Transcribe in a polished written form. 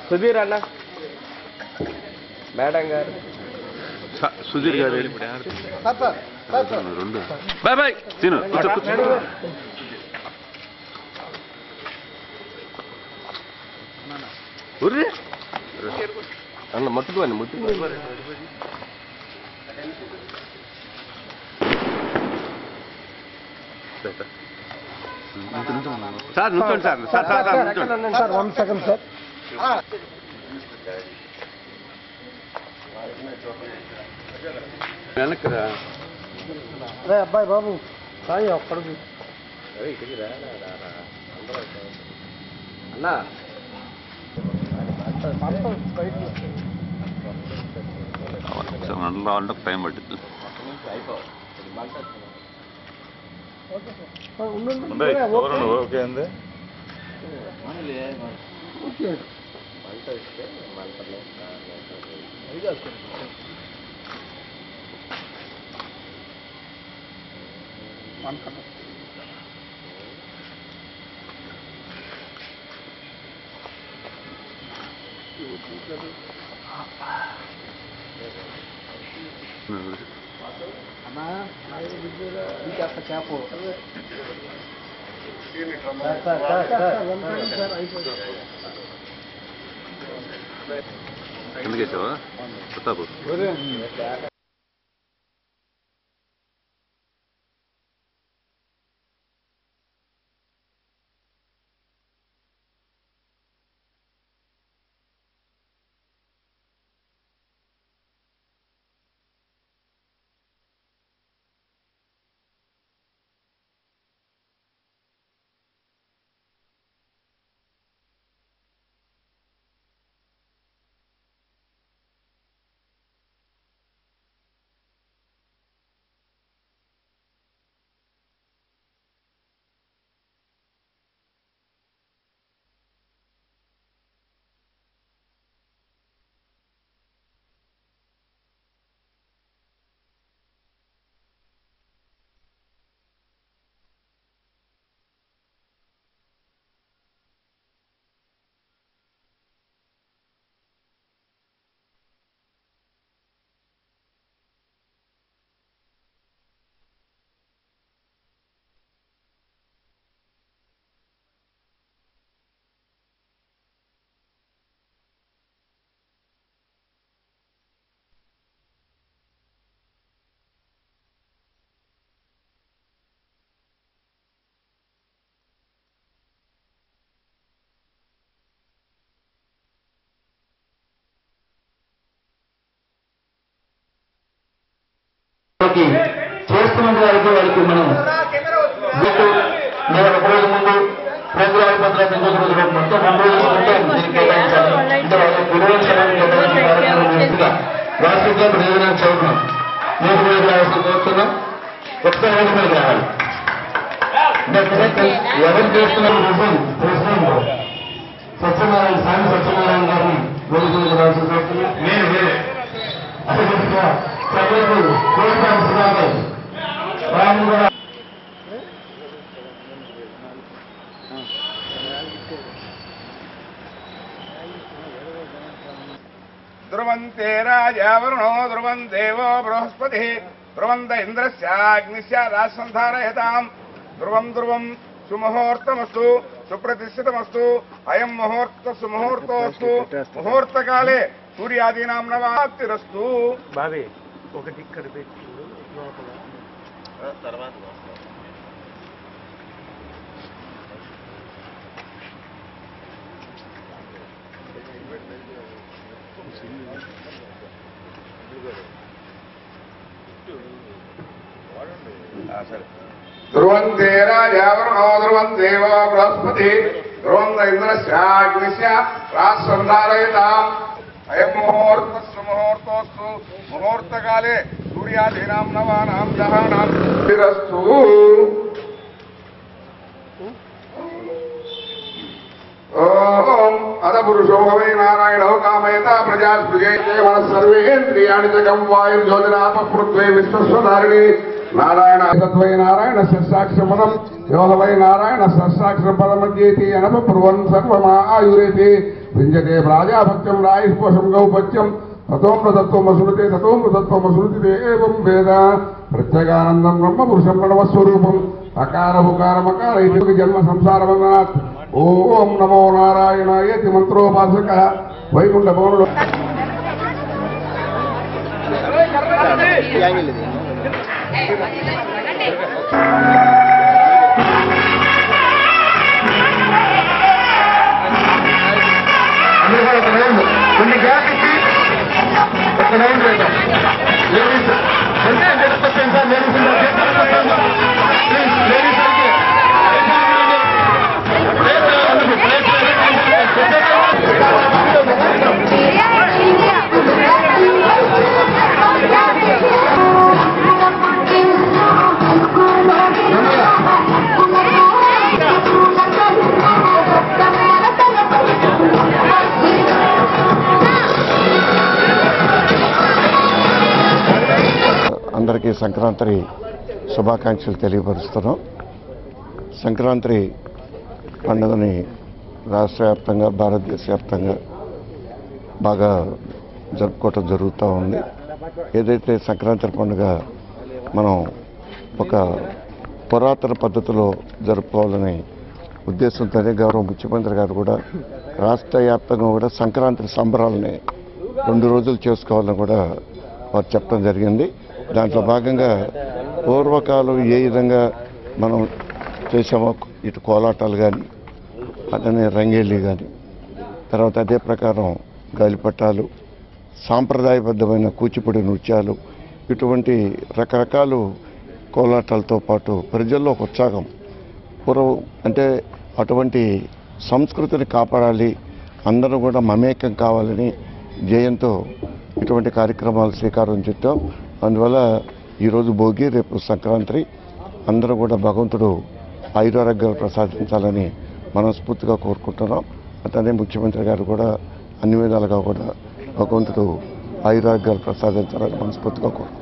సుధీర్ అన్న మేడం గారు సుధీర్ గారు బాయ్ బాయ్ తిను అన్న ముట్టుకోండి సార్ నుంచోండి sir sir sir 1 second sir వెనక్కిరా అరే అబ్బాయి బాబు సాయి ఒక్కడికి అన్నా అందులో టైం పడుతుంది ఓకే అండి ఎందుకేసావా ప్రతాపు చేస్తున్న వారికి మనం నేను ఒక రోజు ముందు ప్రోగ్రాం మొత్తం 2 రోజులు ఉంటాం దీనికి కేటాయించాలి అంటే వాళ్ళకి గురువుల సమయంగా వార్షిక ప్రయోజనం చదువుతున్నాం మీరు మీద రావాల్సి కోరుతున్నాం ఒకసారి రోజు మీద రావాలి ఎవరు చేస్తున్నారు ప్రెసిడెంట్ సత్యనారాయణ స్వామి సత్యనారాయణ గారిని రోజు మీద రావాల్సి కోరుతున్నాం నేను అదేవిధంగా సభ్యులు ప్రోత్సహిస్తున్నారు వారిని కూడా ధ్రువంతే రాజావరుణో ధ్రువం దేవో బృహస్పతి ధ్రువంత ఇంద్రస్యాగ్నిస్య రాజసంధారయతాం ధ్రువం ధ్రువం సుముహూర్తమస్తు సుప్రతిష్ఠితమస్తు అయం ముహూర్త సుముహూర్తోస్తు ముహూర్తకాలే సూర్యాదీనాం నవాప్తిరస్తు. బాబే ఒకటి ఇక్కడ పెట్టి లోపల తర్వాత ధ్రువంతే రాజావరుణో ధ్రువం దేవో బృహస్పతి ధ్రువంత ఇంద్రస్యాగ్నిస్య రాజసంధారయతాం అయం ముహూర్తస్సు ముహూర్తోస్తు ముహూర్తకాలే సూర్యాదీనాం నవానాం గ్రహాణాం స్థిరస్తు. ఓం అద పురుషో వై నారాయణ కామయత ప్రజా స్పృజే మన సర్వేంద్రియాణి జగం వాయుర్జ్యోతిరాపృథ్వే విశ్వస్వధారిణి నారాయణ తత్వై నారాయణ సస్సాక్షమనం యోగవై నారాయణ సస్సాక్షర పదమధ్యేతి అనపబ్రువన్ సర్వమాయురేతి వింజతే ప్రాజాపత్యం రాయుష్పశం గౌపత్యం తతోమృతత్వమసృతే తతోమృతత్వమసృతి ఏం వేద ప్రత్యేగానందం బ్రహ్మ పురుషం ప్రణవస్వరూపం అకార ఉకార మకార ఇది జన్మ సంసారమన్నాత్ ఓం నమో నారాయణాయేతి మంత్రోపాసక వైకుంఠ భవనుడు కొన్ని గ్యాప్ ఇచ్చి ఒక లైన్ వేద్దాం. లేడీస్ అంటే జరుపుతుంది సార్, లేడీస్ ప్లీజ్ లేడీస్ అంటే అందరికీ సంక్రాంతి శుభాకాంక్షలు తెలియపరుస్తున్నాం. సంక్రాంతి పండుగని రాష్ట్ర వ్యాప్తంగా భారతదేశ వ్యాప్తంగా బాగా జరుపుకోవటం జరుగుతూ ఉంది. ఏదైతే సంక్రాంతి పండుగ మనం ఒక పురాతన పద్ధతిలో జరుపుకోవాలని ఉద్దేశంతోనే గౌరవ ముఖ్యమంత్రి గారు కూడా రాష్ట్ర వ్యాప్తంగా కూడా సంక్రాంతి సంబరాలని 2 రోజులు చేసుకోవాలని కూడా వారు చెప్పడం జరిగింది. దాంట్లో భాగంగా పూర్వకాలం ఏ విధంగా మనం చేసామో ఇటు కోలాటాలు కానీ అట్లనే రంగేళ్ళు కానీ తర్వాత అదే ప్రకారం గాలిపటాలు సాంప్రదాయబద్ధమైన కూచిపూడి నృత్యాలు ఇటువంటి రకరకాలు కోలాటాలతో పాటు ప్రజల్లో ఒక ఉత్సాహం పూర్వం అంటే అటువంటి సంస్కృతిని కాపాడాలి, అందరూ కూడా మమేకం కావాలని ధ్యేయంతో ఇటువంటి కార్యక్రమాలు శ్రీకారం చుట్టాం. అందువల్ల ఈరోజు భోగి, రేపు సంక్రాంతి. అందరూ కూడా భగవంతుడు ఆయురారోగ్యాలు ప్రసాదించాలని మనస్ఫూర్తిగా కోరుకుంటున్నాం. అతనే ముఖ్యమంత్రి గారు కూడా అన్ని విధాలుగా కూడా భగవంతుడు ఆయురారోగ్యాలు ప్రసాదించాలని మనస్ఫూర్తిగా కోరుకుంటున్నాం.